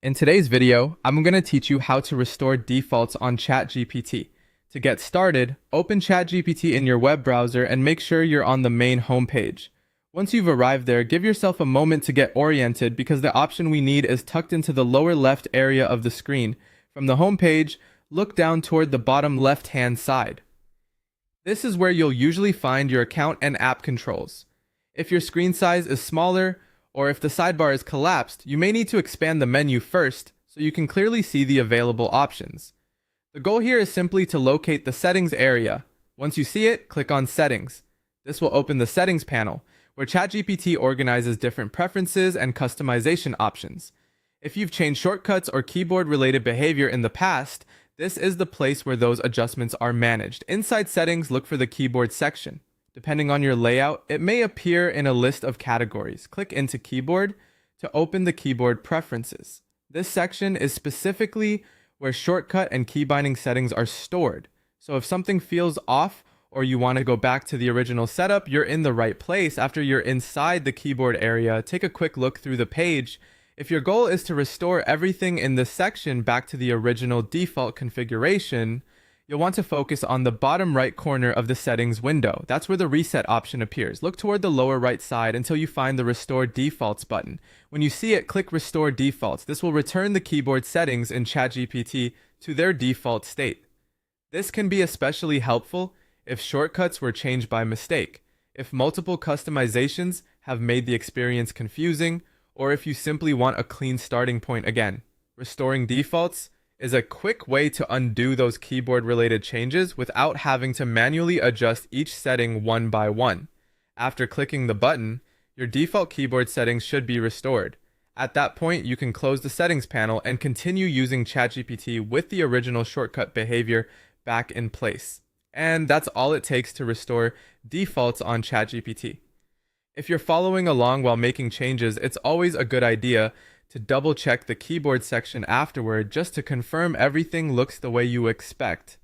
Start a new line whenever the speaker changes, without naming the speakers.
In today's video, I'm going to teach you how to restore defaults on ChatGPT. To get started, open ChatGPT in your web browser and make sure you're on the main homepage. Once you've arrived there, give yourself a moment to get oriented because the option we need is tucked into the lower left area of the screen. From the homepage, look down toward the bottom left-hand side. This is where you'll usually find your account and app controls. If your screen size is smaller, or if the sidebar is collapsed, you may need to expand the menu first so you can clearly see the available options. The goal here is simply to locate the settings area. Once you see it, click on Settings. This will open the Settings panel, where ChatGPT organizes different preferences and customization options. If you've changed shortcuts or keyboard-related behavior in the past, this is the place where those adjustments are managed. Inside Settings, look for the Keyboard section. Depending on your layout, it may appear in a list of categories. Click into Keyboard to open the Keyboard Preferences. This section is specifically where shortcut and key binding settings are stored. So if something feels off or you want to go back to the original setup, you're in the right place. After you're inside the keyboard area, take a quick look through the page. If your goal is to restore everything in this section back to the original default configuration, you'll want to focus on the bottom right corner of the settings window. That's where the reset option appears. Look toward the lower right side until you find the Restore Defaults button. When you see it, click Restore Defaults. This will return the keyboard settings in ChatGPT to their default state. This can be especially helpful if shortcuts were changed by mistake, if multiple customizations have made the experience confusing, or if you simply want a clean starting point again. Restoring defaults is a quick way to undo those keyboard-related changes without having to manually adjust each setting one by one. After clicking the button, your default keyboard settings should be restored. At that point, you can close the settings panel and continue using ChatGPT with the original shortcut behavior back in place. And that's all it takes to restore defaults on ChatGPT. If you're following along while making changes, it's always a good idea to double check the keyboard section afterward just to confirm everything looks the way you expect.